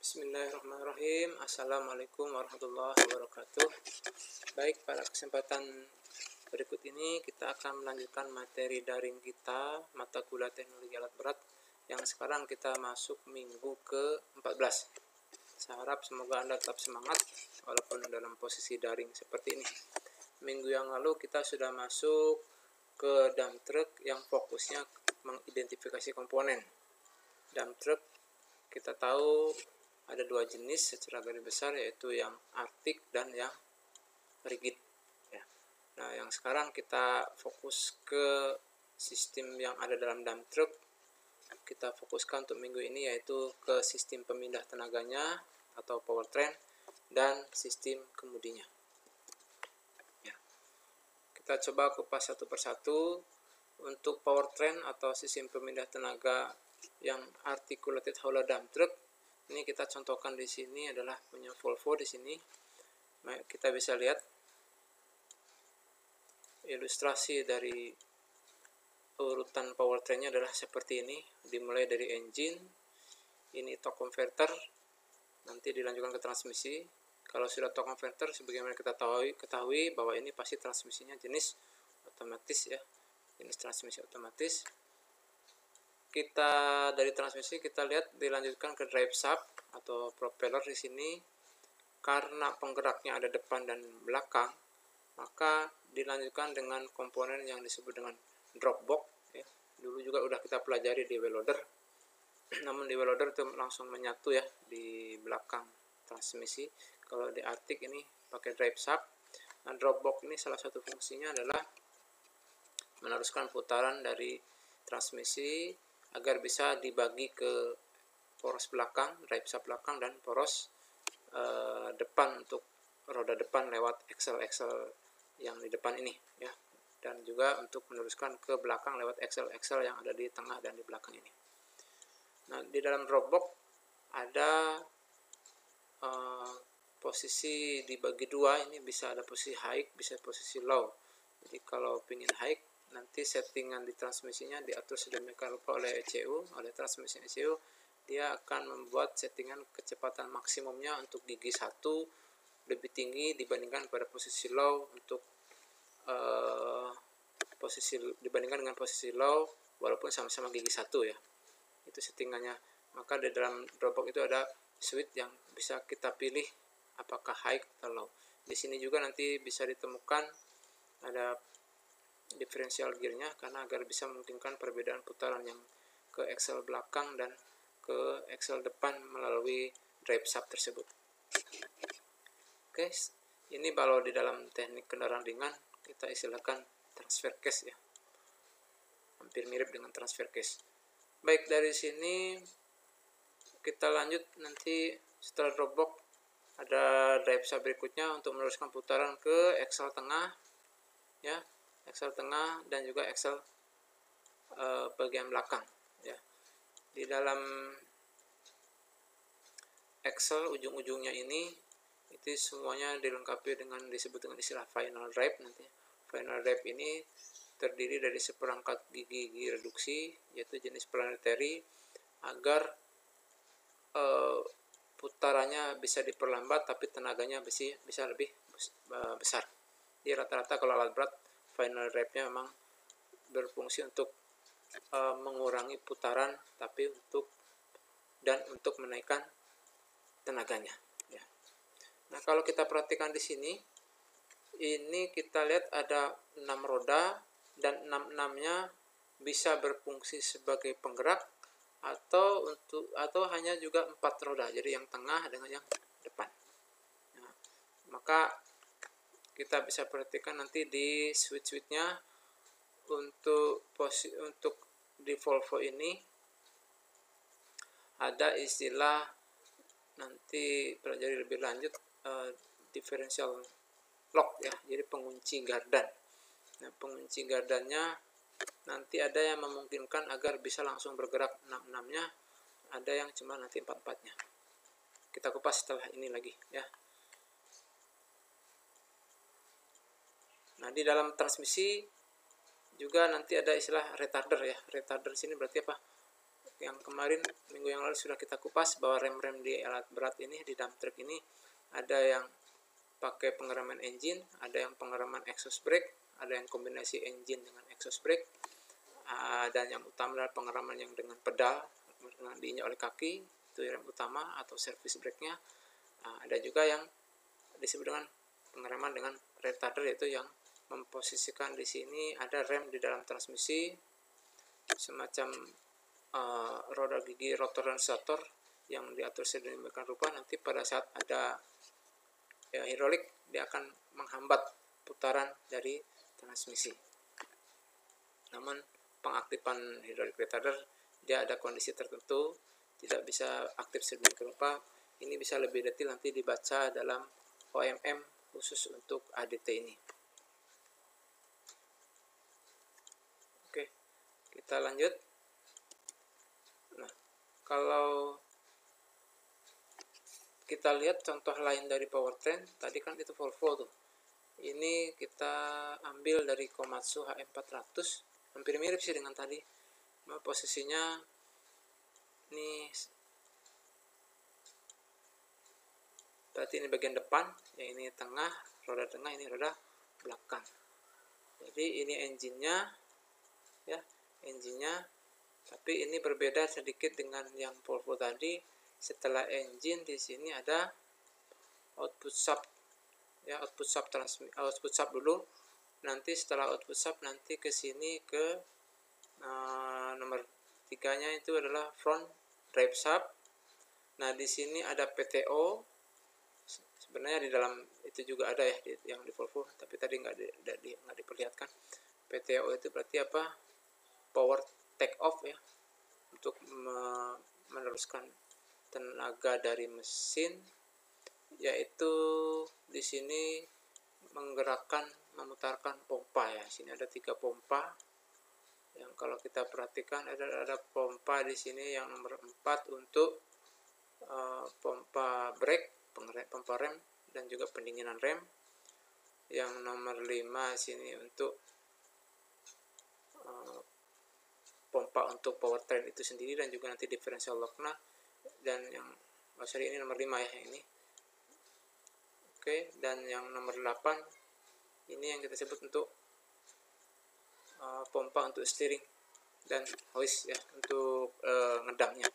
Bismillahirrahmanirrahim. Assalamualaikum warahmatullahi wabarakatuh. Baik, pada kesempatan berikut ini kita akan melanjutkan materi daring kita, mata kuliah teknologi alat berat, yang sekarang kita masuk minggu ke-14. Saya harap semoga Anda tetap semangat walaupun dalam posisi daring seperti ini. Minggu yang lalu kita sudah masuk ke dump truck yang fokusnya mengidentifikasi komponen. Dump truck kita tahu ada dua jenis secara garis besar, yaitu yang arctic dan yang rigid ya. Nah, yang sekarang kita fokus ke sistem yang ada dalam dump truck. Kita fokuskan untuk minggu ini yaitu ke sistem pemindah tenaganya atau powertrain dan sistem kemudinya ya. Kita coba kupas satu persatu. Untuk powertrain atau sistem pemindah tenaga yang articulated hauler dump truck, ini kita contohkan di sini adalah punya Volvo di sini. Nah, kita bisa lihat ilustrasi dari urutan powertrainnya adalah seperti ini. Dimulai dari engine, ini torque converter, nanti dilanjutkan ke transmisi. Kalau sudah torque converter, sebagaimana kita ketahui bahwa ini pasti transmisinya jenis otomatis ya, jenis transmisi otomatis. Kita dari transmisi kita lihat dilanjutkan ke drive shaft atau propeller di sini. Karena penggeraknya ada depan dan belakang, maka dilanjutkan dengan komponen yang disebut dengan drop box ya. Dulu juga udah kita pelajari di wheel loader. Namun di wheel loader itu langsung menyatu ya di belakang transmisi. Kalau di Arctic ini pakai drive shaft. Nah, drop box ini salah satu fungsinya adalah meneruskan putaran dari transmisi agar bisa dibagi ke poros belakang, drive shaft belakang, dan poros depan untuk roda depan lewat axle yang di depan ini ya, dan juga untuk meneruskan ke belakang lewat axle yang ada di tengah dan di belakang ini. Nah, di dalam drop box ada posisi dibagi dua, ini bisa ada posisi high, bisa posisi low. Jadi kalau ingin high, nanti settingan di transmisinya diatur sedemikian rupa oleh ECU, oleh transmisi ECU. Dia akan membuat settingan kecepatan maksimumnya untuk gigi 1 lebih tinggi dibandingkan pada posisi low, untuk dibandingkan dengan posisi low walaupun sama-sama gigi 1 ya. Itu settingannya. Maka di dalam drop box itu ada switch yang bisa kita pilih apakah high atau low. Di sini juga nanti bisa ditemukan ada diferensial gearnya, karena agar bisa memungkinkan perbedaan putaran yang ke axle belakang dan ke axle depan melalui drive shaft tersebut. Oke, ini kalau di dalam teknik kendaraan ringan kita istilahkan transfer case ya, hampir mirip dengan transfer case. Baik, dari sini kita lanjut nanti setelah drop box ada drive shaft berikutnya untuk meneruskan putaran ke axle tengah ya, axle tengah dan juga axle bagian belakang ya. Di dalam axle ujung-ujungnya ini itu semuanya dilengkapi dengan disebut dengan istilah final drive nanti. Final drive ini terdiri dari seperangkat gigi reduksi yaitu jenis planetary agar putarannya bisa diperlambat tapi tenaganya bisa lebih besar. Di rata-rata kalau alat berat final drive-nya memang berfungsi untuk mengurangi putaran tapi untuk menaikkan tenaganya ya. Nah, kalau kita perhatikan di sini, ini kita lihat ada 6 roda dan 6-6-nya bisa berfungsi sebagai penggerak atau hanya juga 4 roda, jadi yang tengah dengan yang depan. Nah, maka kita bisa perhatikan nanti di switch-switchnya untuk di Volvo ini ada istilah, nanti pelajari lebih lanjut, differential lock ya, jadi pengunci gardan. Nah, pengunci gardannya nanti ada yang memungkinkan agar bisa langsung bergerak 6-6-nya, ada yang cuma nanti 4-4-nya. Kita kupas setelah ini lagi ya. Nah, di dalam transmisi juga nanti ada istilah retarder ya. Retarder sini berarti apa? yang kemarin minggu yang lalu sudah kita kupas bahwa rem-rem di alat berat ini, di dump truck ini, ada yang pakai pengereman engine, ada yang pengereman exhaust brake, ada yang kombinasi engine dengan exhaust brake, dan yang utama adalah pengereman yang dengan pedal, dengan diinjak oleh kaki, itu rem utama atau service brake-nya. Ada juga yang disebut dengan pengereman dengan retarder, yaitu yang memposisikan di sini ada rem di dalam transmisi, semacam roda gigi rotor dan stator yang diatur sedemikian rupa. Nanti pada saat ada hidrolik, dia akan menghambat putaran dari transmisi. Namun pengaktifan hidrolik retarder, dia ada kondisi tertentu, tidak bisa aktif sedemikian rupa. Ini bisa lebih detail nanti dibaca dalam OMM khusus untuk ADT ini. Oke, kita lanjut. Nah, kalau kita lihat contoh lain dari powertrain, tadi kan itu Volvo tuh. Ini kita ambil dari Komatsu HM400, hampir mirip sih dengan tadi. Posisinya ini, berarti ini bagian depan, yang ini tengah, roda tengah, ini roda belakang. Jadi ini engine-nya, ya, engine-nya. Tapi ini berbeda sedikit dengan yang Volvo tadi. Setelah engine di sini ada output sub, ya, output sub dulu. Nanti setelah output sub, nanti ke sini ke nomor 3-nya itu adalah front drive sub. Nah, di sini ada PTO. Sebenarnya di dalam itu juga ada ya, yang di Volvo, tapi tadi nggak diperlihatkan. PTO itu berarti apa? Power take off, ya, untuk meneruskan tenaga dari mesin, yaitu di sini memutarkan pompa, ya. Sini ada 3 pompa. Yang kalau kita perhatikan ada pompa di sini yang nomor 4 untuk pompa brake, pompa rem, dan juga pendinginan rem. Yang nomor 5 sini untuk pompa untuk powertrain itu sendiri, dan juga nanti differential lock-nya. Dan yang ini nomor 5 ya, yang ini. Oke, dan yang nomor 8 ini yang kita sebut untuk pompa untuk steering dan hoist, ya, untuk ngedamnya.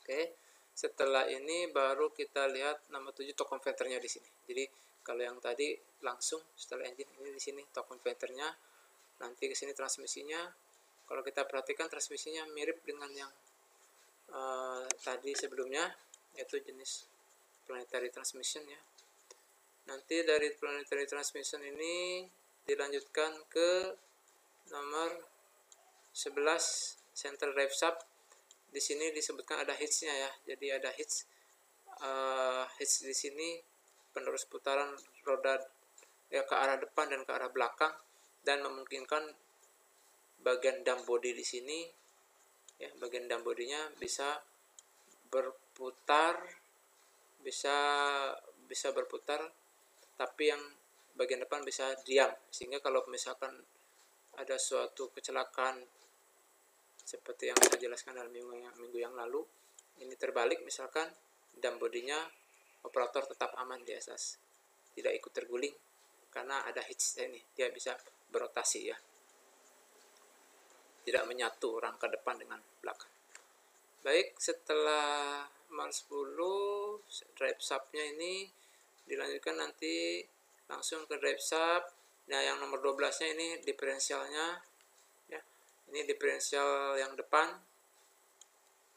Oke, setelah ini baru kita lihat nomor 7 torque converternya di sini. Jadi kalau yang tadi langsung setelah engine, ini di sini torque converternya. Nanti ke sini transmisinya. Kalau kita perhatikan transmisinya mirip dengan yang tadi sebelumnya, yaitu jenis planetary transmission, ya. Nanti dari planetary transmission ini dilanjutkan ke nomor 11 center drive sub. Di sini disebutkan ada hitch-nya, ya. Jadi ada hitch di sini penerus putaran roda, ya, ke arah depan dan ke arah belakang, dan memungkinkan bagian dam body di sini, ya, bagian dam bodinya bisa berputar, bisa berputar, tapi yang bagian depan bisa diam, sehingga kalau misalkan ada suatu kecelakaan seperti yang saya jelaskan dalam minggu yang lalu, ini terbalik, misalkan dam bodinya operator tetap aman di atas, tidak ikut terguling karena ada hitch ini, dia bisa berotasi, ya, tidak menyatu rangka depan dengan belakang. Baik, setelah nomor 10 drive sub-nya ini dilanjutkan nanti langsung ke drive sub. Nah, yang nomor 12-nya ini diferensialnya, ya. Ini diferensial yang depan.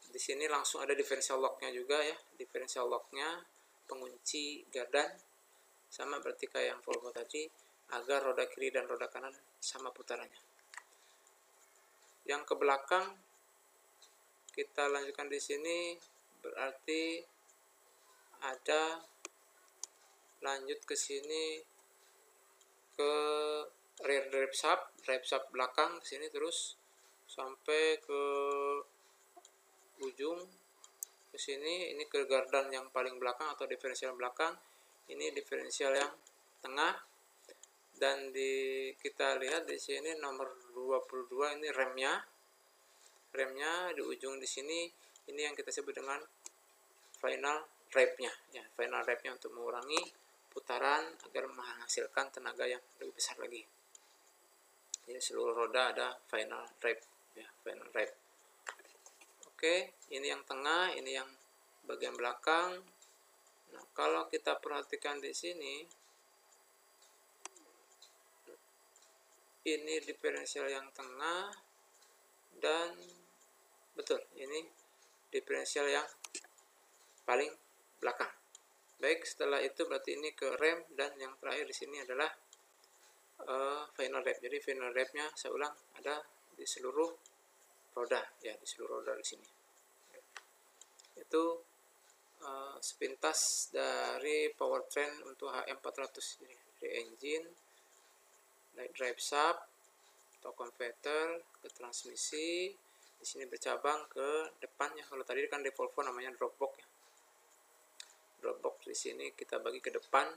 Di sini langsung ada diferensial lock-nya juga, ya. Diferensial lock-nya, pengunci gardan, sama berarti kayak yang Volvo tadi, agar roda kiri dan roda kanan sama putarannya. Yang ke belakang kita lanjutkan di sini, berarti ada lanjut ke sini ke rear drive sub belakang ke sini terus sampai ke ujung ke sini. Ini ke gardan yang paling belakang atau diferensial belakang. Ini diferensial yang tengah, dan kita lihat di sini nomor 22 ini remnya. remnya di ujung di sini, ini yang kita sebut dengan final rev-nya ya, final rev-nya untuk mengurangi putaran agar menghasilkan tenaga yang lebih besar lagi. Jadi seluruh roda ada final rev ya, final rev. Oke, ini yang tengah, ini yang bagian belakang. Nah, kalau kita perhatikan di sini, ini diferensial yang tengah dan betul, ini diferensial yang paling belakang. Baik, setelah itu berarti ini ke rem, dan yang terakhir di sini adalah final rev. Jadi final rev-nya saya ulang ada di seluruh roda ya, di seluruh roda di sini. Itu sepintas dari powertrain untuk HM400. Jadi dari engine, dari drive shaft, torque converter, ke transmisi. Di sini bercabang ke depannya. Kalau tadi kan di Volvo namanya drop box ya. Drop box di sini kita bagi ke depan,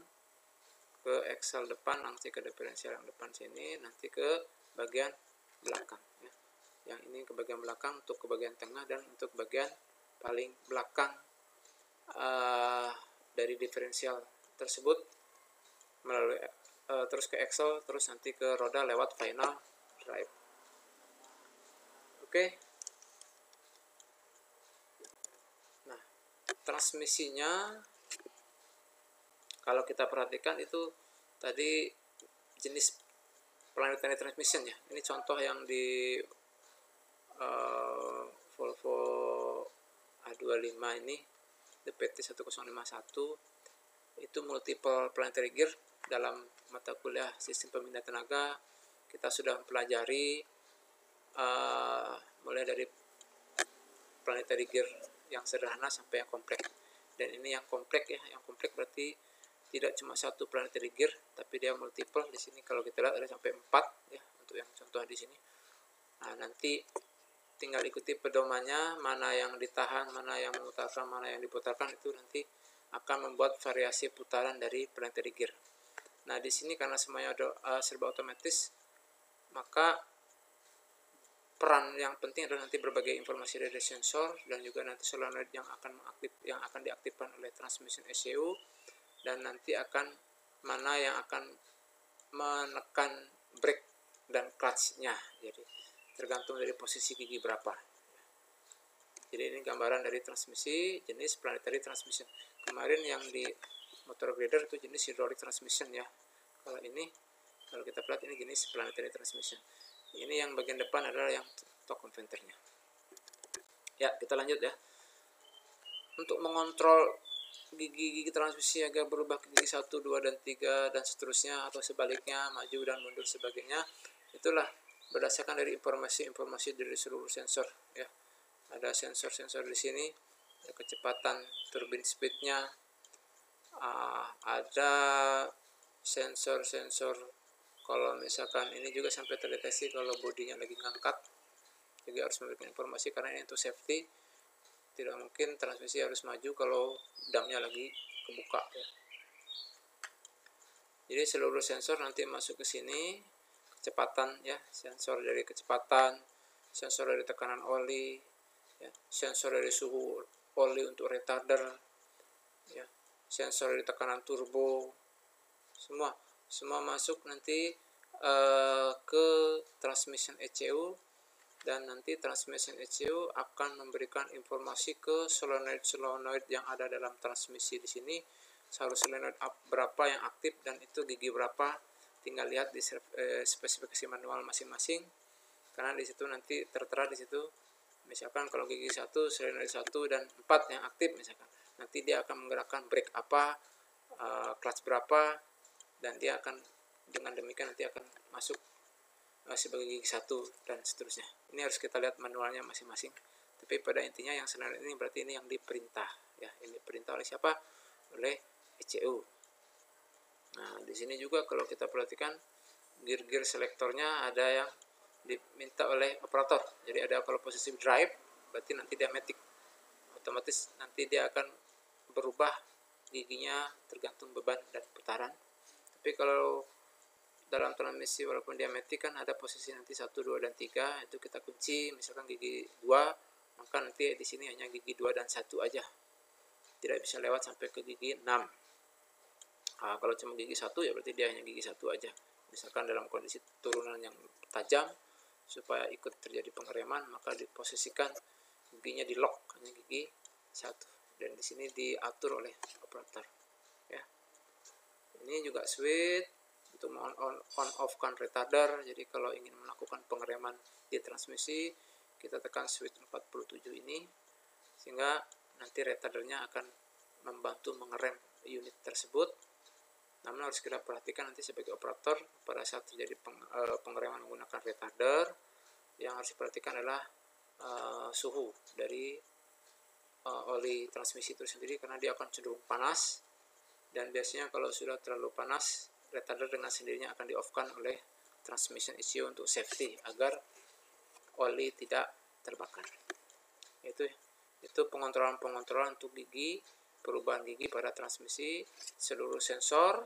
ke axle depan, nanti ke diferensial yang depan sini, nanti ke bagian belakang ya. Yang ini ke bagian belakang, untuk ke bagian tengah, dan untuk bagian paling belakang dari diferensial tersebut melalui terus ke axle, terus nanti ke roda lewat final drive. Oke. Nah, transmisinya kalau kita perhatikan itu tadi jenis planetary transmission ya. Ini contoh yang di Volvo A25 ini, DPT 1051, itu multiple planetary gear. Dalam mata kuliah sistem pemindah tenaga kita sudah mempelajari mulai dari planetary gear yang sederhana sampai yang kompleks. Dan ini yang kompleks ya, yang kompleks berarti tidak cuma satu planetary gear, tapi dia multiple. Di sini kalau kita lihat ada sampai 4 ya, untuk yang contoh di sini. Nah, nanti tinggal ikuti pedomannya, mana yang ditahan, mana yang memutarkan, mana yang diputarkan, itu nanti akan membuat variasi putaran dari planetary gear. Nah, di sini karena semuanya serba otomatis, maka peran yang penting adalah nanti berbagai informasi dari sensor, dan juga nanti solenoid yang akan diaktifkan oleh transmission ECU, dan nanti akan mana yang akan menekan brake dan clutch-nya. Jadi tergantung dari posisi gigi berapa. Jadi ini gambaran dari transmisi jenis planetary transmission. Kemarin yang di motor grader itu jenis hydraulic transmission ya. Kalau ini, kalau kita lihat ini jenis planetary transmission. Ini yang bagian depan adalah yang torque converternya. Ya, kita lanjut ya. Untuk mengontrol gigi-gigi transmisi agar berubah ke gigi 1, 2, dan 3 dan seterusnya, atau sebaliknya, maju dan mundur sebagainya, itulah berdasarkan dari informasi dari seluruh sensor ya. Ada sensor-sensor di sini, ada kecepatan turbin speednya, ada sensor-sensor kalau misalkan ini juga sampai terdeteksi kalau bodinya lagi ngangkat, jadi harus memberikan informasi karena ini untuk safety. Tidak mungkin transmisi harus maju kalau damnya lagi kebuka ya. Jadi seluruh sensor nanti masuk ke sini, kecepatan ya, sensor dari kecepatan, sensor dari tekanan oli ya, sensor dari suhu oli untuk retarder ya, sensor dari tekanan turbo, semua masuk nanti ke transmission ECU. Dan nanti transmission ECU akan memberikan informasi ke solenoid yang ada dalam transmisi di sini. Seharusnya solenoid berapa yang aktif dan itu gigi berapa, tinggal lihat di spesifikasi manual masing-masing. Karena di situ nanti tertera di situ, misalkan kalau gigi 1 solenoid 1 dan 4 yang aktif misalkan. Nanti dia akan menggerakkan brake apa, clutch berapa, dan dia akan dengan demikian nanti akan masuk sebagai gigi 1 dan seterusnya. Ini harus kita lihat manualnya masing-masing. Tapi pada intinya yang solenoid ini berarti ini yang diperintah ya. Ini diperintah oleh siapa? Oleh ECU. Nah, di sini juga kalau kita perhatikan gear selektornya ada yang diminta oleh operator. Jadi ada kalau posisi drive berarti nanti dia matic. Otomatis nanti dia akan berubah giginya tergantung beban dan putaran. Tapi kalau dalam transmisi walaupun diametrik kan ada posisi nanti 1, 2, dan 3, itu kita kunci misalkan gigi 2, maka nanti di sini hanya gigi 2 dan 1 aja, tidak bisa lewat sampai ke gigi 6. Nah, kalau cuma gigi 1 ya berarti dia hanya gigi 1 aja. Misalkan dalam kondisi turunan yang tajam, supaya ikut terjadi pengereman, maka diposisikan giginya di lock hanya gigi 1, dan di sini diatur oleh operator ya. Ini juga switch untuk on off kan retarder. Jadi kalau ingin melakukan pengereman di transmisi, kita tekan switch 47 ini, sehingga nanti retardernya akan membantu mengerem unit tersebut. Namun harus kita perhatikan nanti sebagai operator pada saat terjadi pengereman menggunakan retarder, yang harus diperhatikan adalah suhu dari oli transmisi itu sendiri, karena dia akan cenderung panas, dan biasanya kalau sudah terlalu panas, retarder dengan sendirinya akan di-off-kan oleh transmission ECU untuk safety agar oli tidak terbakar. Itu pengontrolan untuk gigi, perubahan gigi pada transmisi. Seluruh sensor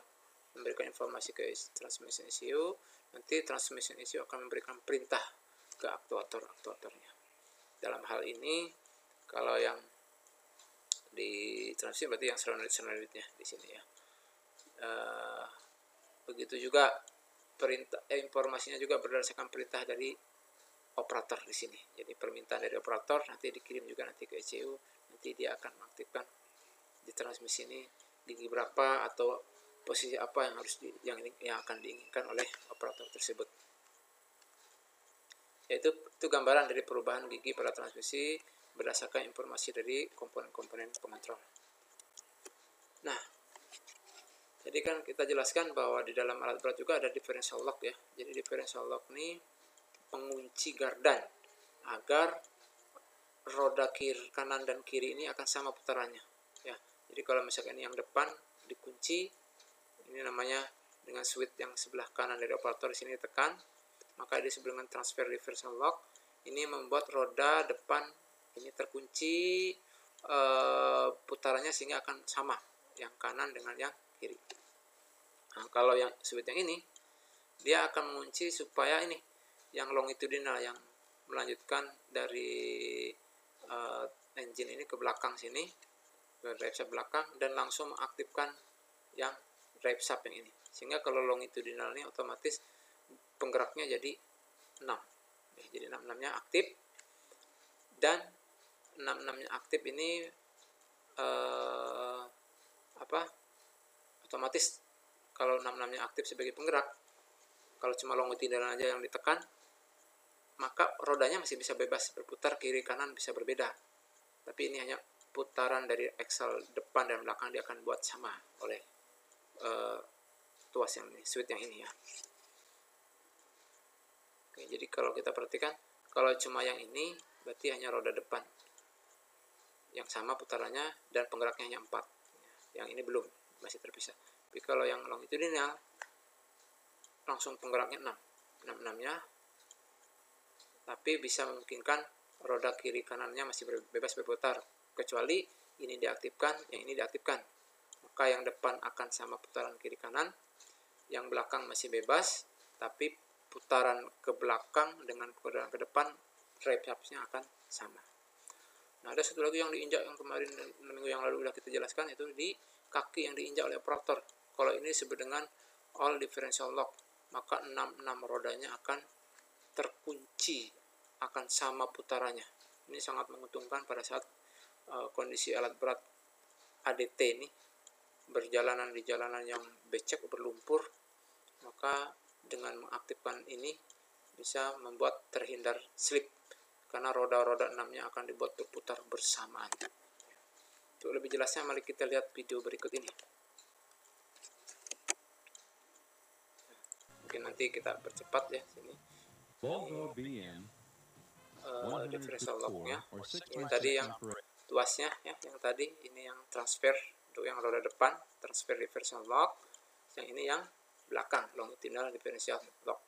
memberikan informasi ke transmission ECU, nanti transmission ECU akan memberikan perintah ke aktuatornya. Dalam hal ini kalau yang di transmisi berarti yang solenoidnya di sini ya. Begitu juga informasinya juga berdasarkan perintah dari operator di sini. Jadi permintaan dari operator nanti dikirim juga nanti ke ECU, nanti dia akan mengaktifkan di transmisi ini gigi berapa atau posisi apa yang harus yang akan diinginkan oleh operator tersebut. Yaitu itu gambaran dari perubahan gigi pada transmisi berdasarkan informasi dari komponen-komponen pengontrol. Nah, jadi kan kita jelaskan bahwa di dalam alat berat juga ada differential lock ya. Jadi differential lock ini pengunci gardan agar roda kanan dan kiri ini akan sama putarannya ya. Jadi kalau misalkan ini yang depan dikunci, ini namanya dengan switch yang sebelah kanan dari operator di sini tekan, maka disebut dengan transfer differential lock. Ini membuat roda depan ini terkunci putarannya sehingga akan sama yang kanan dengan yang kiri. Nah, kalau yang switch yang ini dia akan mengunci supaya ini yang longitudinal yang melanjutkan dari engine ini ke belakang sini, ke drive shaft belakang, dan langsung mengaktifkan yang drive shaft yang ini. Sehingga kalau longitudinal ini otomatis penggeraknya jadi 6. Jadi 6-6-nya aktif, dan 6-6-nya aktif ini otomatis kalau 6-6-nya aktif sebagai penggerak, kalau cuma longitudinal aja yang ditekan, maka rodanya masih bisa bebas berputar, kiri kanan bisa berbeda. Tapi ini hanya putaran dari aksel depan dan belakang dia akan buat sama oleh tuas yang ini, switch yang ini ya. Oke, jadi kalau kita perhatikan, kalau cuma yang ini berarti hanya roda depan yang sama putarannya dan penggeraknya hanya 4. Yang ini belum, masih terpisah. Tapi kalau yang longitudinal langsung penggeraknya 6-6-nya, tapi bisa memungkinkan roda kiri kanannya masih bebas berputar, kecuali ini diaktifkan, yang ini diaktifkan, maka yang depan akan sama putaran kiri kanan, yang belakang masih bebas, tapi putaran ke belakang dengan putaran ke depan drive shaft-nya akan sama. Nah, ada satu lagi yang diinjak yang kemarin minggu yang lalu sudah kita jelaskan, itu di kaki yang diinjak oleh operator. Kalau ini disebut dengan all differential lock, maka 6 rodanya akan terkunci, akan sama putarannya. Ini sangat menguntungkan pada saat kondisi alat berat ADT ini berjalanan di jalanan yang becek, berlumpur, maka dengan mengaktifkan ini bisa membuat terhindar slip, karena roda-roda 6-nya akan dibuat berputar bersamaan. Untuk lebih jelasnya mari kita lihat video berikut ini. Mungkin nanti kita percepat ya sini. Differential lock-nya. Ini tadi yang tuasnya ya, yang tadi ini yang transfer untuk yang roda depan, transfer differential lock. Yang ini yang belakang, longitudinal differential lock.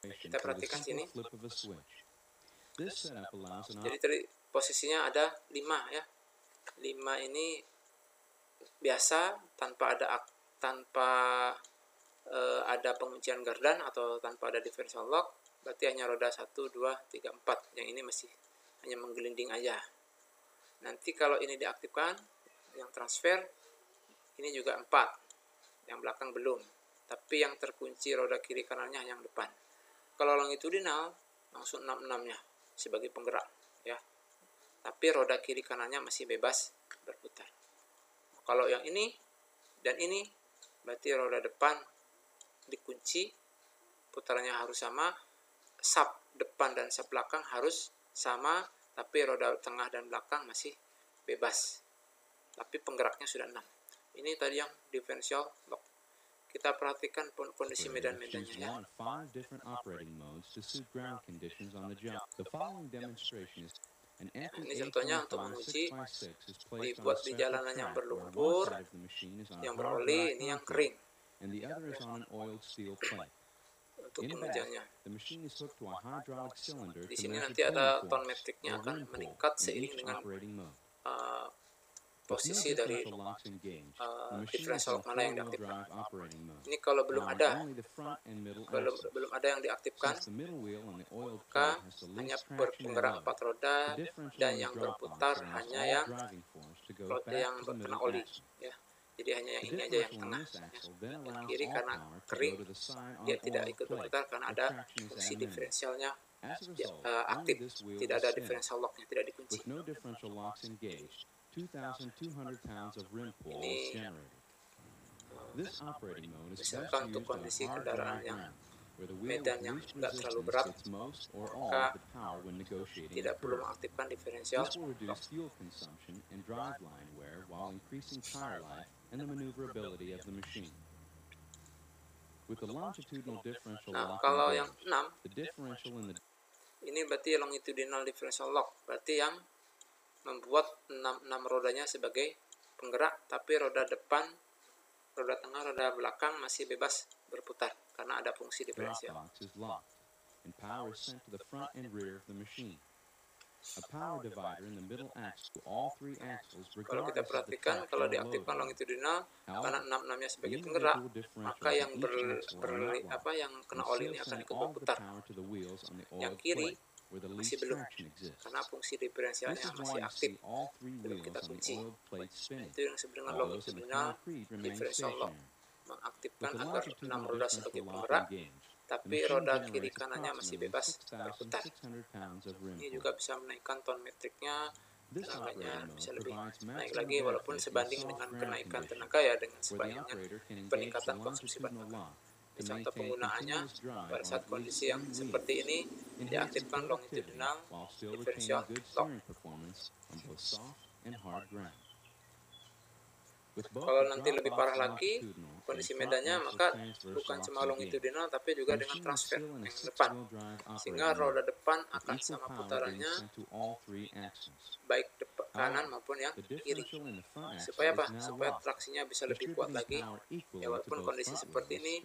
Kita perhatikan sini. Jadi tadi posisinya ada 5 ya. 5 ini biasa tanpa ada penguncian gardan atau tanpa ada differential lock, berarti hanya roda 1, 2, 3, 4. Yang ini masih hanya menggelinding aja. Nanti kalau ini diaktifkan, yang transfer, ini juga 4. Yang belakang belum. Tapi yang terkunci roda kiri kanannya yang depan. Kalau longitudinal, langsung 6-6-nya sebagai penggerak. Ya. Tapi roda kiri kanannya masih bebas berputar. Kalau yang ini dan ini, berarti roda depan dikunci, putarannya harus sama, sub depan dan sub belakang harus sama, tapi roda tengah dan belakang masih bebas. Tapi penggeraknya sudah 6. Ini tadi yang differential lock. Kita perhatikan kondisi medan-medannya ya. Nah, ini contohnya untuk menguji dibuat di jalanan yang berlumpur, yang beroli, ini yang kering. Untuk pengujiannya. Di sini nanti ada tone metricnya akan meningkat seiring dengan posisi dari differential lock mana yang diaktifkan. Ini kalau belum ada yang diaktifkan, maka hanya berpenggerak 4 roda dan yang berputar hanya yang roda yang kena oli ya. Jadi hanya yang ini aja yang tengah ya. Yang kiri karena kering dia tidak ikut berputar karena ada fungsi diferensialnya aktif, tidak ada differential locknya, tidak dikunci. Ini misalkan untuk kondisi kendaraan yang medan yang tidak terlalu berat, maka tidak perlu mengaktifkan differential lock. Nah, kalau yang 6, ini berarti longitudinal differential lock, berarti yang membuat 6 rodanya sebagai penggerak, tapi roda depan, roda tengah, roda belakang masih bebas berputar karena ada fungsi diferensial. Kalau kita perhatikan, kalau diaktifkan longitudinal karena 6-6-nya sebagai penggerak, maka yang yang kena oli ini akan ikut berputar. Yang kiri masih belum, karena fungsi diferensialnya masih aktif, belum kita kunci. Itu yang disebut dengan longitudinal differential lock, mengaktifkan agar 6 roda sebagai penggerak, tapi roda kiri kanannya masih bebas berputar. Ini juga bisa menaikkan tone metricnya, tenaganya bisa lebih naik lagi, walaupun sebanding dengan kenaikan tenaga ya, dengan sebanding dengan peningkatan konsumsi bahan bakar. Ini contoh penggunaannya pada saat kondisi yang seperti ini, diaktifkan longitudinal differential lock. Kalau nanti lebih parah lagi kondisi medannya, maka bukan cuma longitudinal tapi juga dengan transfer yang depan, sehingga roda depan akan sama putarannya baik kanan maupun yang kiri. Supaya apa? Supaya traksinya bisa lebih kuat lagi. Ya, walaupun kondisi seperti ini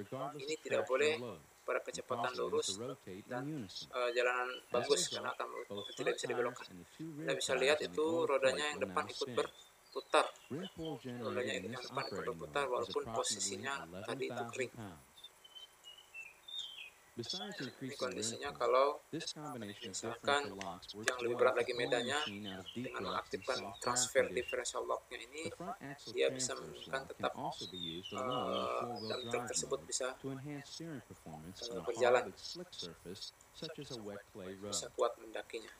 tidak boleh pada kecepatan lurus dan jalanan bagus karena tidak bisa dibelokkan. Anda bisa lihat itu rodanya yang depan ikut berputar, rodanya yang depan ikut berputar walaupun posisinya tadi itu kering. Ini kondisinya kalau misalkan yang lebih berat lagi medannya, dengan mengaktifkan transfer differential locknya ini, dia bisa menunjukkan tetap dan truk tersebut bisa berjalan, bisa kuat mendakinya.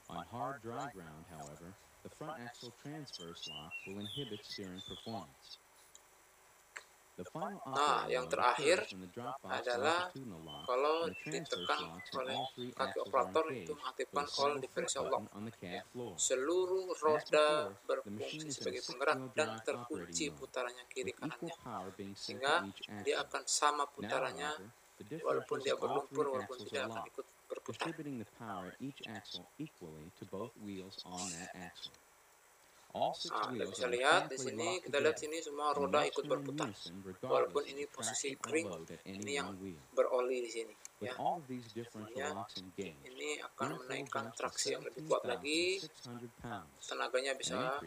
Nah, yang terakhir adalah kalau ditekan oleh kaki operator itu mengaktifkan all differential lock. Seluruh roda berfungsi sebagai penggerak dan terkunci putarannya kiri kanannya, sehingga dia akan sama putarannya walaupun dia berlumpur, walaupun tidak akan ikut berputar. Nah, Anda bisa lihat di sini, kita lihat sini semua roda ikut berputar. Walaupun ini posisi kering, ini yang beroli di sini, ya. Semuanya ini akan menaikkan traksi yang lebih kuat lagi, tenaganya bisa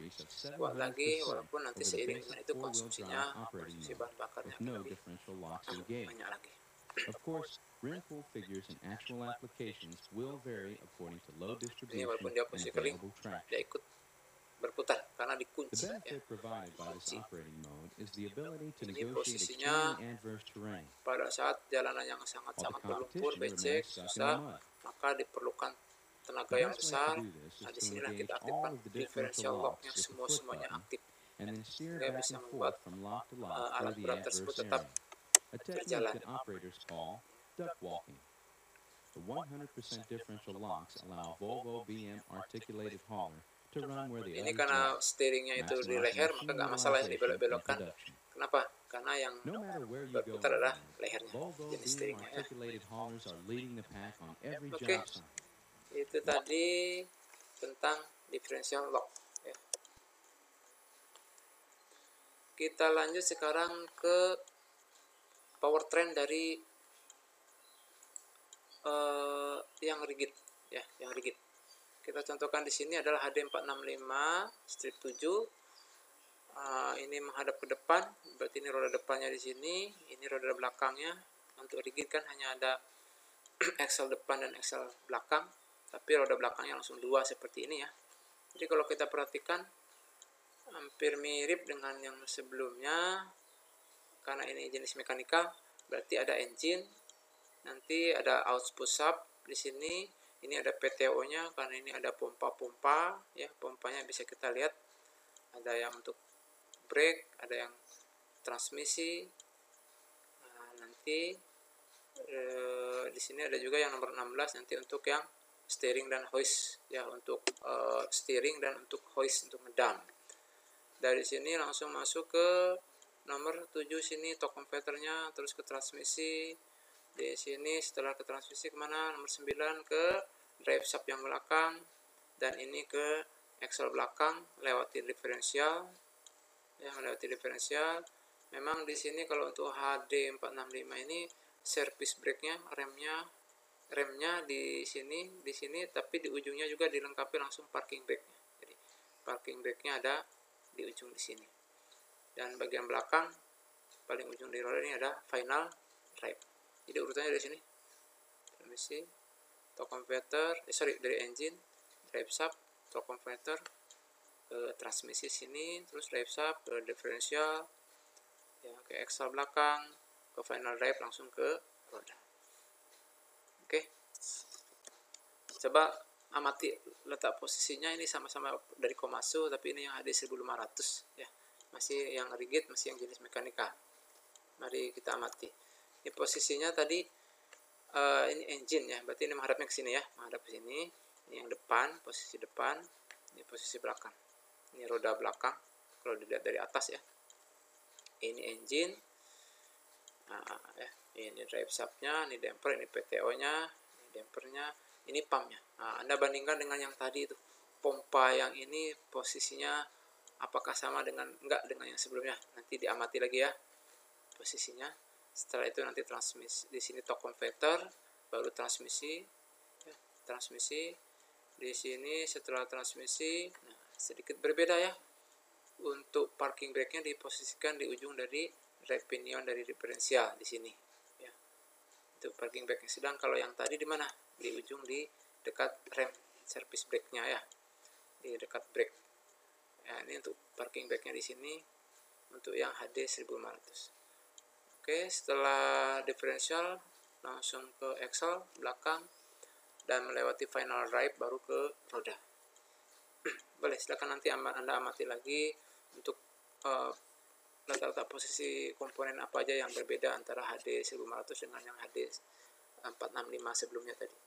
kuat lagi, walaupun nanti seiring dengan itu konsumsi bahan bakarnya akan lebih banyak lagi. Ini walaupun dia posisi kering, dia ikut berputar karena dikunci, ya. Dikunci. Ini posisinya pada saat jalanan yang sangat-sangat berlumpur, becek, susah, maka diperlukan tenaga yang besar. Nah, disinilah kita aktifkan differential lock yang semuanya aktif, sehingga bisa membuat alat berat tersebut tetap berjalan. Ini karena steeringnya itu di leher, maka nggak masalah ya dibelok-belokkan. Kenapa? Karena yang berputar adalah lehernya, jenis steeringnya, ya. Oke, itu tadi tentang differential lock, ya. Kita lanjut sekarang ke powertrain dari yang rigid, ya, yang rigid. Kita contohkan di sini adalah HD465 strip 7. Ini menghadap ke depan, berarti ini roda depannya di sini, ini roda belakangnya. Untuk rigid kan hanya ada axle depan dan axle belakang, tapi roda belakangnya langsung dua seperti ini, ya. Jadi kalau kita perhatikan hampir mirip dengan yang sebelumnya, karena ini jenis mekanikal, berarti ada engine, nanti ada output sub di sini. Ini ada PTO-nya karena ini ada pompa-pompa, ya. Pompanya bisa kita lihat, ada yang untuk brake, ada yang transmisi. Nah, nanti di sini ada juga yang nomor 16 nanti untuk yang steering dan hoist, ya, untuk steering dan untuk hoist untuk ngedam. Dari sini langsung masuk ke nomor 7 sini torque converternya, terus ke transmisi. Di sini setelah ke transmisi kemana? Nomor 9 ke drive shaft yang belakang, dan ini ke axle belakang lewati differential, ya, melewati differential. Memang di sini kalau untuk HD465 ini service brake-nya, remnya di sini, tapi di ujungnya juga dilengkapi langsung parking brake-nya. Jadi parking brake-nya ada di ujung di sini. Dan bagian belakang paling ujung di roda ini ada final drive. Jadi urutannya dari sini, transmisi, torque converter, dari engine, drive shaft, torque converter, ke transmisi sini, terus drive shaft, ke differential, ya, ke axle belakang, ke final drive, langsung ke roda. Oke, coba amati letak posisinya. Ini sama-sama dari Komatsu, tapi ini yang HD1500, ya, masih yang rigid, masih yang jenis mekanikal. Mari kita amati. Ini posisinya tadi, ini engine, ya, berarti ini menghadapnya ke sini, ya, menghadap ke sini. Ini yang depan, posisi depan. Ini posisi belakang. Ini roda belakang kalau dilihat dari atas, ya. Ini engine. Nah, ya, ini drive shaft-nya, ini damper, ini PTO-nya, ini dampernya, ini pump-nya. Nah, Anda bandingkan dengan yang tadi itu. Pompa yang ini posisinya apakah sama dengan yang sebelumnya? Nanti diamati lagi, ya, posisinya. Setelah itu nanti transmisi di sini torque converter, baru transmisi, ya, transmisi di sini. Setelah transmisi, nah, sedikit berbeda, ya. Untuk parking brake-nya diposisikan di ujung dari drive pinion dari differential di sini, ya. Itu parking brake. Sedang kalau yang tadi di mana? Di ujung, di dekat rem service brake-nya, ya, di dekat brake. Ya, ini untuk parking brake-nya di sini untuk yang HD1500. Oke, setelah differential langsung ke axle belakang dan melewati final drive baru ke roda. Boleh, silakan nanti Anda amati lagi untuk letak posisi komponen apa aja yang berbeda antara HD1500 dengan yang HD465 sebelumnya tadi.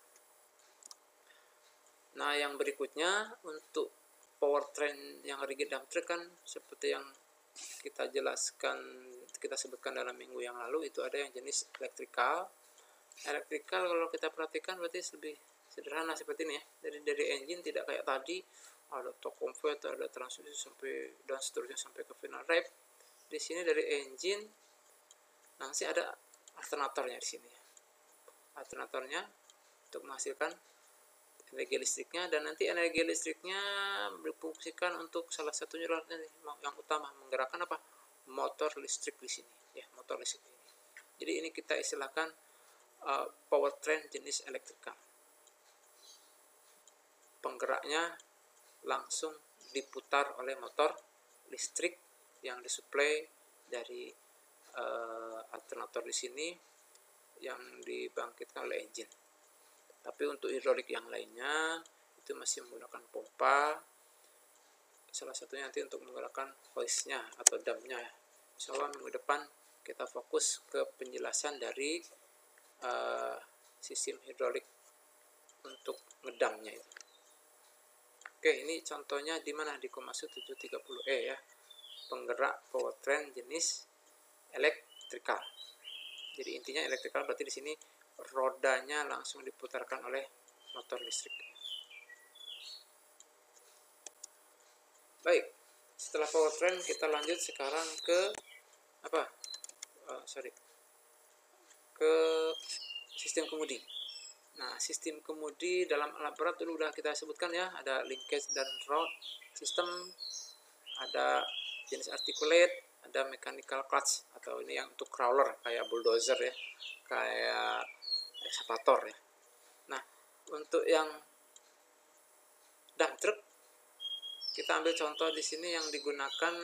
Nah, yang berikutnya untuk powertrain yang rigid dump truck kan seperti yang kita sebutkan dalam minggu yang lalu, itu ada yang jenis elektrikal. Kalau kita perhatikan berarti lebih sederhana seperti ini, ya. Dari engine tidak kayak tadi ada torque converter, ada transmisi sampai dan seterusnya sampai ke final rep. Di sini dari engine nanti ada alternatornya di sini. Alternatornya untuk menghasilkan energi listriknya, dan nanti energi listriknya berfungsikan untuk salah satunya yang utama menggerakkan apa? Motor listrik di sini ya, motor listrik ini. Jadi ini kita istilahkan powertrain jenis elektrikal. Penggeraknya langsung diputar oleh motor listrik yang disuplai dari alternator di sini yang dibangkitkan oleh engine. Tapi untuk hidrolik yang lainnya itu masih menggunakan pompa. Salah satunya nanti untuk menggerakkan hoistnya atau damnya. Insya Allah minggu depan kita fokus ke penjelasan dari sistem hidrolik untuk ngedamnya itu. Oke, ini contohnya di mana? Di Komatsu 730E ya, penggerak powertrain jenis elektrikal. Jadi intinya elektrikal berarti di sini rodanya langsung diputarkan oleh motor listrik. Baik, setelah powertrain kita lanjut sekarang ke apa? Ke sistem kemudi. Nah, sistem kemudi dalam alat berat dulu udah kita sebutkan ya, ada linkage dan rod system, ada jenis articulate, ada mechanical clutch atau ini yang untuk crawler kayak bulldozer ya, kayak ekskavator ya. Nah, untuk yang dump truck kita ambil contoh di sini yang digunakan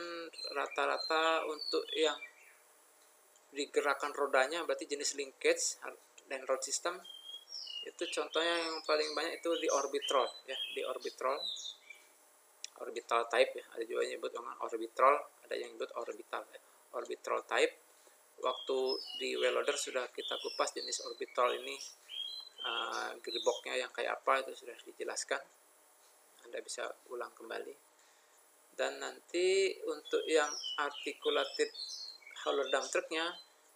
rata-rata untuk yang digerakkan rodanya berarti jenis linkage dan rod system. Itu contohnya yang paling banyak itu di Orbitrol ya, di orbital type ya, ada juga yang nyebut dengan orbitrol, ada yang nyebut orbital ya. Orbitrol type, waktu di Welloader sudah kita kupas jenis orbitrol ini, gearboxnya yang kayak apa itu sudah dijelaskan, Anda bisa ulang kembali. Dan nanti untuk yang articulated hauler dump trucknya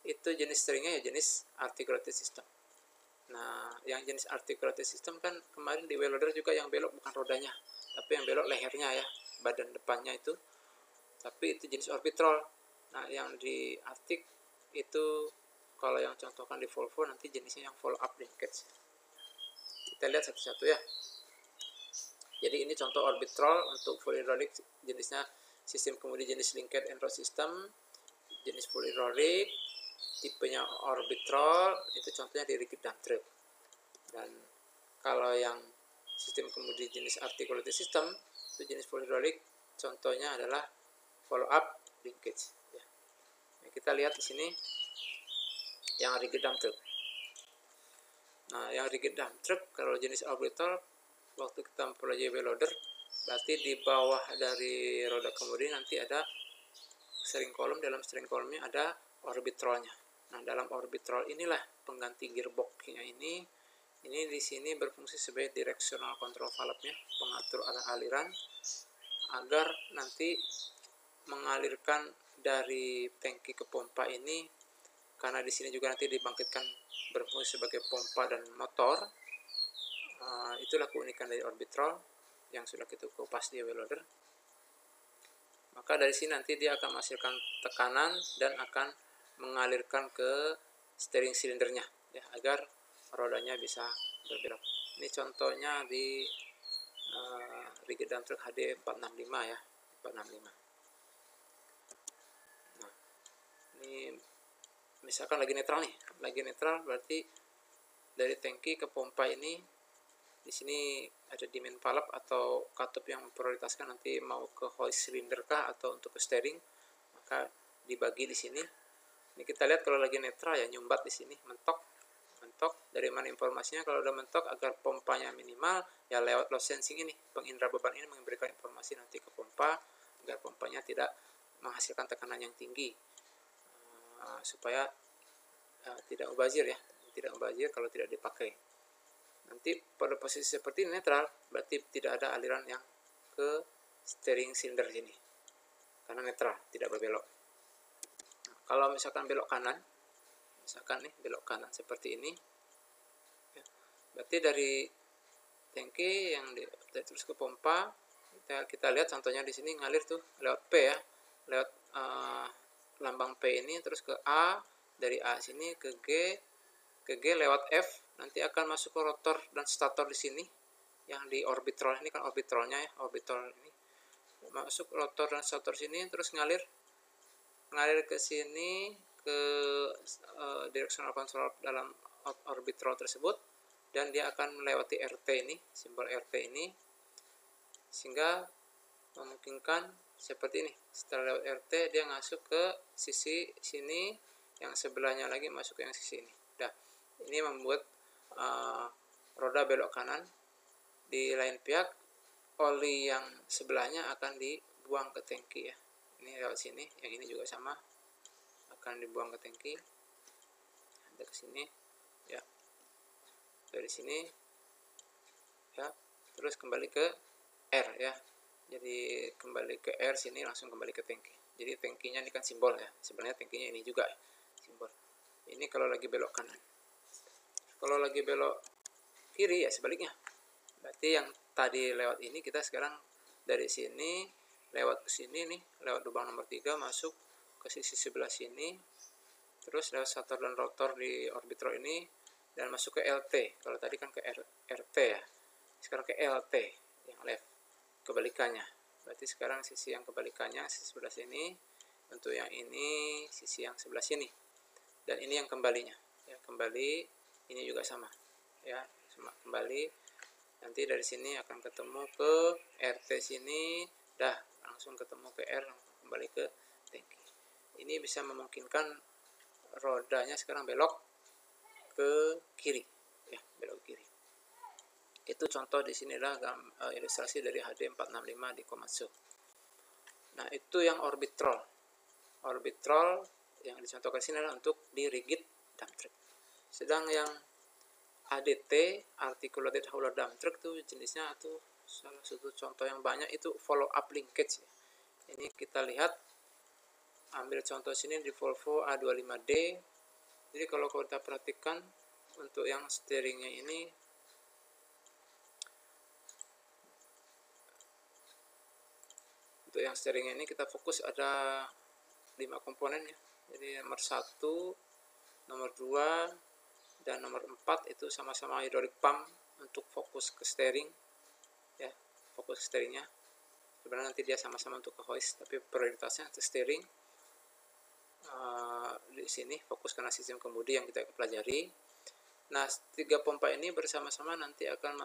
itu jenis steeringnya ya jenis articulated system. Nah, yang jenis articulated system kan kemarin di Welloader juga yang belok bukan rodanya, tapi yang belok lehernya ya, badan depannya itu. Tapi itu jenis orbitrol. Nah, yang di Arctic itu kalau yang contohkan di Volvo nanti jenisnya yang follow up linkage. Kita lihat satu-satu ya. Jadi ini contoh orbitrol untuk full hydraulic, jenisnya sistem kemudi jenis linkage and rod system, jenis full hydraulic, tipenya orbitrol, itu contohnya di rigid dump truck. Dan kalau yang sistem kemudi jenis articulated system itu jenis full hydraulic, contohnya adalah follow up linkage ya. Nah, kita lihat di sini yang rigid dump truck. Nah, yang rigid dump truck kalau jenis orbitrol waktu kita mempelajari Welloader berarti di bawah dari roda kemudi nanti ada steering column, dalam steering column-nya ada orbitrolnya. Nah, dalam orbitrol inilah pengganti gearbox-nya ini di sini berfungsi sebagai directional control valve-nya, pengatur arah aliran agar nanti mengalirkan dari tangki ke pompa ini, karena di sini juga nanti dibangkitkan berfungsi sebagai pompa dan motor. Itulah keunikan dari orbitrol yang sudah kita kupas di Welloader. Maka dari sini nanti dia akan menghasilkan tekanan dan akan mengalirkan ke steering silindernya ya, agar rodanya bisa berbelok. Ini contohnya di rigid dump truck HD 465 ya, 465. Nah, ini misalkan lagi netral nih, lagi netral berarti dari tangki ke pompa ini di sini ada demand valve atau katup yang memprioritaskan nanti mau ke hoist cylinder kah atau untuk ke steering, maka dibagi di sini. Ini kita lihat kalau lagi netral ya, nyumbat di sini, mentok. Dari mana informasinya? Kalau udah mentok agar pompanya minimal ya lewat load sensing ini, pengindera beban ini memberikan informasi nanti ke pompa agar pompanya tidak menghasilkan tekanan yang tinggi, supaya tidak mubazir ya, tidak mubazir kalau tidak dipakai. Nanti pada posisi seperti ini netral berarti tidak ada aliran yang ke steering cylinder sini karena netral, tidak berbelok. Nah, kalau misalkan belok kanan, misalkan nih belok kanan seperti ini ya, berarti dari tangki yang terus ke pompa Kita lihat contohnya di sini ngalir tuh lewat P ya, lewat lambang P ini, terus ke A, dari A sini ke G lewat F, nanti akan masuk ke rotor dan stator di sini, yang di orbitrol ini kan orbitrolnya ya, orbitrol ini masuk rotor dan stator sini, terus ngalir ke sini ke directional control dalam orbitrol tersebut, dan dia akan melewati RT ini, simbol RT ini, sehingga memungkinkan seperti ini. Setelah lewat RT dia masuk ke sisi sini, yang sebelahnya lagi masuk ke yang sisi ini. Nah, ini membuat roda belok kanan. Di lain pihak, oli yang sebelahnya akan dibuang ke tangki ya. Ini lewat sini, yang ini juga sama, akan dibuang ke tangki. Ada ke sini ya, dari sini ya, terus kembali ke R ya. Jadi kembali ke R sini, langsung kembali ke tangki. Jadi tangkinya ini kan simbol ya, sebenarnya tangkinya ini juga simbol. Ini kalau lagi belok kanan. Kalau lagi belok kiri ya sebaliknya. Berarti yang tadi lewat ini, kita sekarang dari sini lewat ke sini nih, lewat lubang nomor 3 masuk ke sisi sebelah sini, terus lewat stator dan rotor di orbitrol ini, dan masuk ke LT. Kalau tadi kan ke RT ya, sekarang ke LT yang left, kebalikannya. Berarti sekarang sisi yang kebalikannya, sisi sebelah sini. Untuk yang ini sisi yang sebelah sini, dan ini yang kembalinya ya, kembali ini juga sama ya, kembali. Nanti dari sini akan ketemu ke RT sini, dah langsung ketemu ke R, kembali ke tangki. Ini bisa memungkinkan rodanya sekarang belok ke kiri ya, belok ke kiri. Itu contoh di sinilah ilustrasi dari HD465 di Komatsu. Nah, itu yang orbitrol. Orbitrol yang dicontohkan sini adalah untuk di rigid dump truck. Sedang yang ADT, articulated hauler dump truck, tuh jenisnya tuh salah satu contoh yang banyak itu follow up linkage. Ini kita lihat, ambil contoh sini di Volvo A25D. Jadi kalau kita perhatikan untuk yang steeringnya ini, kita fokus ada 5 komponen ya. Jadi nomor 1, nomor 2, dan nomor 4 itu sama-sama hydraulic pump untuk fokus ke steering ya, fokus ke steeringnya. Sebenarnya nanti dia sama-sama untuk ke hoist, tapi prioritasnya ke steering. Di sini fokus karena sistem kemudi yang kita pelajari. Nah, 3 pompa ini bersama-sama nanti akan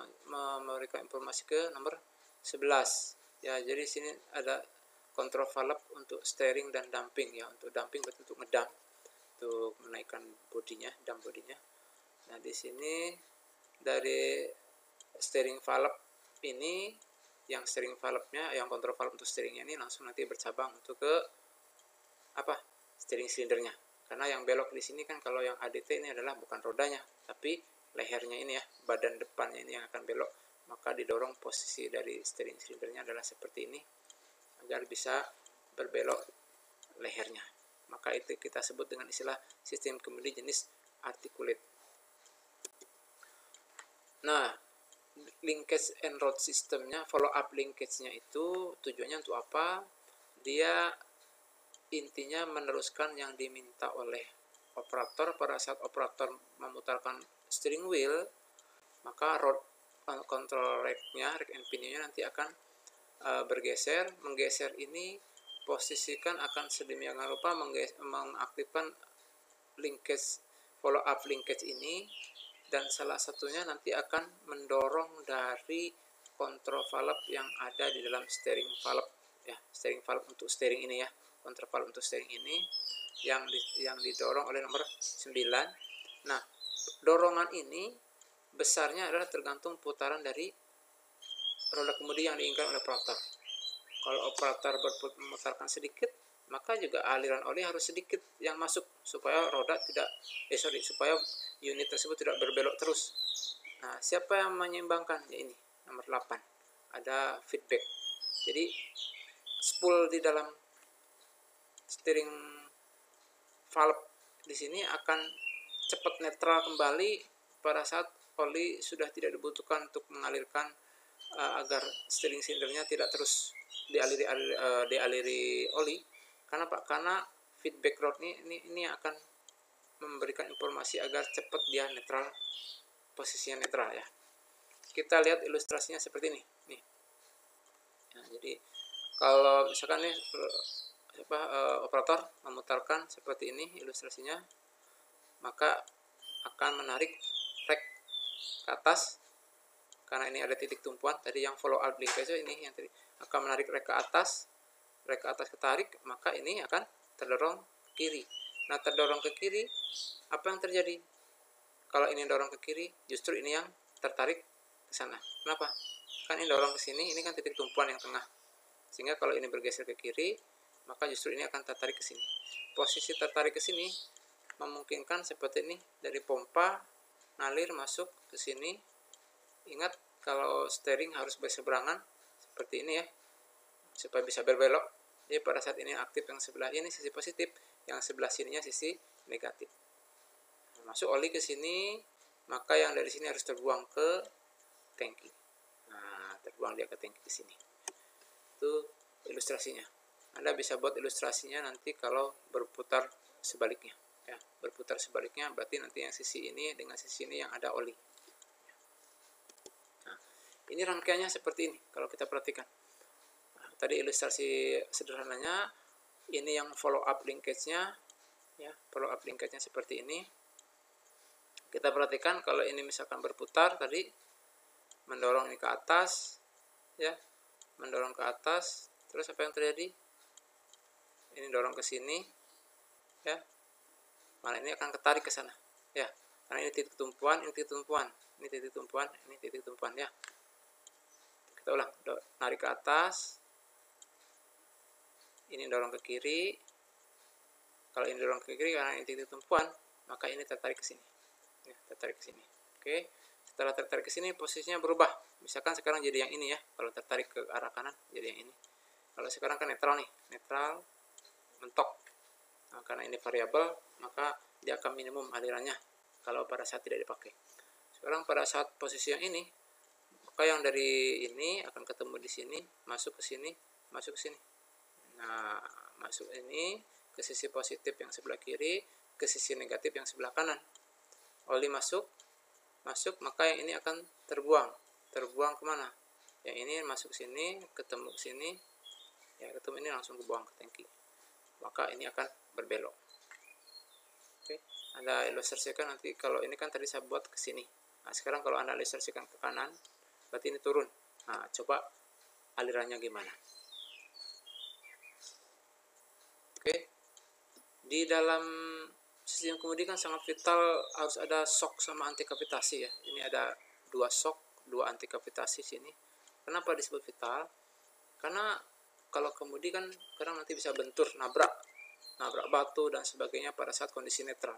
memberikan informasi ke nomor 11 ya. Jadi sini ada control valve untuk steering dan dumping ya. Untuk dumping berarti untuk ngedump, untuk menaikkan bodinya, dump bodinya. Nah, di sini dari steering valve ini, yang steering valve-nya, yang control valve untuk steeringnya ini langsung nanti bercabang untuk ke steering silindernya. Karena yang belok di sini kan, kalau yang ADT ini adalah bukan rodanya, tapi lehernya ini ya, badan depannya ini yang akan belok. Maka didorong posisi dari steering silindernya adalah seperti ini, agar bisa berbelok lehernya. Maka itu kita sebut dengan istilah sistem kemudi jenis articulate. Nah, linkage and road systemnya, follow up linkage-nya itu tujuannya untuk apa? Dia intinya meneruskan yang diminta oleh operator. Pada saat operator memutarkan steering wheel, maka rod control rack-nya, rack and pinion-nya nanti akan bergeser. Menggeser ini posisikan akan sedemikian rupa mengaktifkan linkage, follow up linkage ini, dan salah satunya nanti akan mendorong dari control valve yang ada di dalam steering valve ya, steering valve untuk steering ini ya, control valve untuk steering ini yang didorong oleh nomor 9. Nah, dorongan ini besarnya adalah tergantung putaran dari roda kemudi yang diinginkan oleh operator. Kalau operator memutarkan sedikit, maka juga aliran oli harus sedikit yang masuk supaya roda tidak supaya unit tersebut tidak berbelok terus. Nah, siapa yang menyeimbangkan? Ya, ini nomor 8. Ada feedback. Jadi spool di dalam steering valve di sini akan cepat netral kembali pada saat oli sudah tidak dibutuhkan untuk mengalirkan agar steering cylindernya tidak terus dialiri oli. Karena Pak, karena feedback rod ini akan memberikan informasi agar cepat dia netral, posisinya netral ya. Kita lihat ilustrasinya seperti ini nih. Nah, jadi kalau misalkan nih operator memutarkan seperti ini ilustrasinya, maka akan menarik rek ke atas, karena ini ada titik tumpuan tadi yang follow out linkage ini yang tadi akan menarik rek ke atas ketarik, maka ini akan terdorong ke kiri. Nah, terdorong ke kiri, apa yang terjadi? Kalau ini dorong ke kiri, justru ini yang tertarik ke sana. Kenapa? Kan ini dorong ke sini, ini kan titik tumpuan yang tengah. Sehingga kalau ini bergeser ke kiri, maka justru ini akan tertarik ke sini. Posisi tertarik ke sini memungkinkan seperti ini, dari pompa ngalir masuk ke sini. Ingat, kalau steering harus berseberangan seperti ini ya, supaya bisa berbelok. Jadi pada saat ini aktif yang sebelah ini sisi positif, yang sebelah sininya sisi negatif. Masuk oli ke sini, maka yang dari sini harus terbuang ke tangki. Nah, terbuang dia ke tangki ke sini. Itu ilustrasinya. Anda bisa buat ilustrasinya nanti kalau berputar sebaliknya. Ya, berputar sebaliknya berarti nanti yang sisi ini dengan sisi ini yang ada oli. Nah, ini rangkaiannya seperti ini kalau kita perhatikan. Tadi ilustrasi sederhananya, ini yang follow up linkage-nya ya, follow up linkage-nya seperti ini. Kita perhatikan kalau ini misalkan berputar tadi, mendorong ini ke atas ya, mendorong ke atas, terus apa yang terjadi? Ini dorong ke sini ya, malah ini akan ketarik ke sana ya, karena ini titik tumpuan, ini titik tumpuan, ini titik tumpuan, ini titik tumpuan ya. Kita ulang, narik ke atas, ini dorong ke kiri. Kalau ini dorong ke kiri karena ini titik tumpuan, maka ini tertarik ke sini. Ya, tertarik ke sini. Oke. Setelah tertarik ke sini, posisinya berubah. Misalkan sekarang jadi yang ini ya. Kalau tertarik ke arah kanan, jadi yang ini. Kalau sekarang kan netral nih, netral, mentok. Nah, karena ini variabel, maka dia akan minimum alirannya kalau pada saat tidak dipakai. Sekarang pada saat posisi yang ini, maka yang dari ini akan ketemu di sini, masuk ke sini, masuk ke sini. Nah, masuk ini ke sisi positif yang sebelah kiri, ke sisi negatif yang sebelah kanan. Oli masuk, maka yang ini akan terbuang kemana? Yang ini masuk sini, ketemu sini, ya ketemu ini langsung dibuang ke tangki. Maka ini akan berbelok. Oke, Anda ilustrasikan nanti. Kalau ini kan tadi saya buat ke sini. Nah, sekarang kalau Anda ilustrasikan ke kanan, berarti ini turun. Nah, coba alirannya gimana? Oke, di dalam sistem kemudi kan sangat vital harus ada shock sama anti kavitasi ya. Ini ada 2 shock, 2 anti kavitasi sini. Kenapa disebut vital? Karena kalau kemudi kan kadang nanti bisa bentur, nabrak batu dan sebagainya pada saat kondisi netral.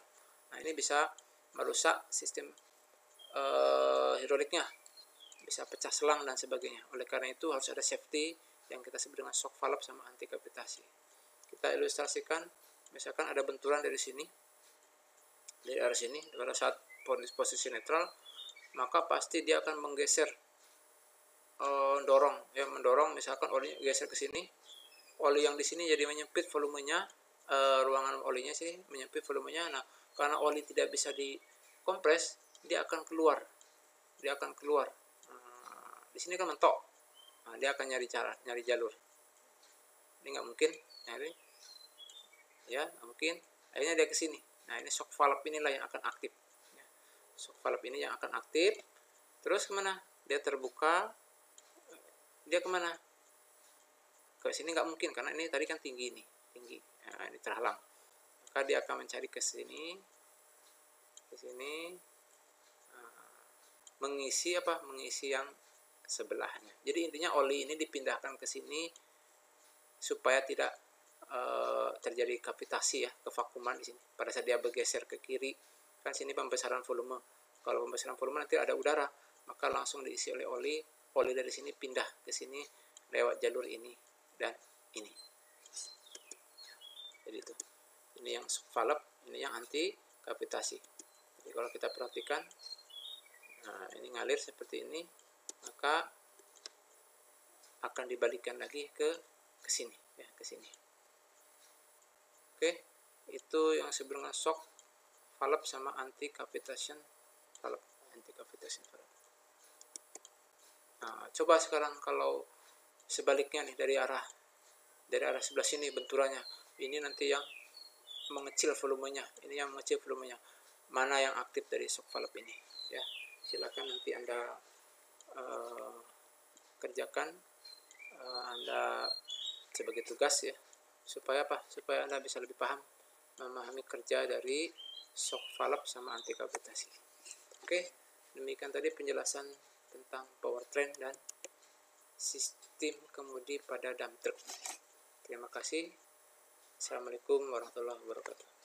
Nah, ini bisa merusak sistem hidroliknya, bisa pecah selang dan sebagainya. Oleh karena itu harus ada safety yang kita sebut dengan shock valve sama anti kavitasi. Kita ilustrasikan, misalkan ada benturan dari sini, dari arah sini, pada saat posisi netral, maka pasti dia akan menggeser, mendorong, misalkan olinya geser ke sini, oli yang di sini jadi menyempit volumenya, ruangan olinya sih menyempit volumenya. Nah, karena oli tidak bisa dikompres, dia akan keluar. Di sini kan mentok, nah, dia akan nyari jalur. Ini nggak mungkin nyari, ya nggak mungkin. Akhirnya dia ke sini. Nah, ini shock valve inilah yang akan aktif. Shock valve ini yang akan aktif. Terus kemana? Dia terbuka. Dia kemana? Ke sini nggak mungkin karena ini tadi kan tinggi nih, tinggi. Nah, ini terhalang. Maka dia akan mencari ke sini, mengisi yang sebelahnya. Jadi intinya oli ini dipindahkan ke sini supaya tidak terjadi kavitasi ya, kevakuman di sini. Pada saat dia bergeser ke kiri, kan sini pembesaran volume. Kalau pembesaran volume nanti ada udara, maka langsung diisi oleh oli. Oli dari sini pindah ke sini lewat jalur ini dan ini. Jadi itu. Ini yang shock valve, ini yang anti kavitasi. Jadi kalau kita perhatikan, nah ini ngalir seperti ini, maka akan dibalikkan lagi ke sini ya, ke sini. Oke, itu yang sebelumnya shock valve sama anti cavitation valve, Nah, coba sekarang kalau sebaliknya nih, dari arah sebelah sini benturannya, ini nanti yang mengecil volumenya, ini yang mengecil volumenya, mana yang aktif dari shock valve ini ya. Silakan nanti Anda kerjakan, Anda sebagai tugas ya, supaya apa? Supaya Anda bisa lebih paham memahami kerja dari shock valve sama anti kavitasi. Oke, demikian tadi penjelasan tentang powertrain dan sistem kemudi pada dump truck. Terima kasih. Assalamualaikum warahmatullahi wabarakatuh.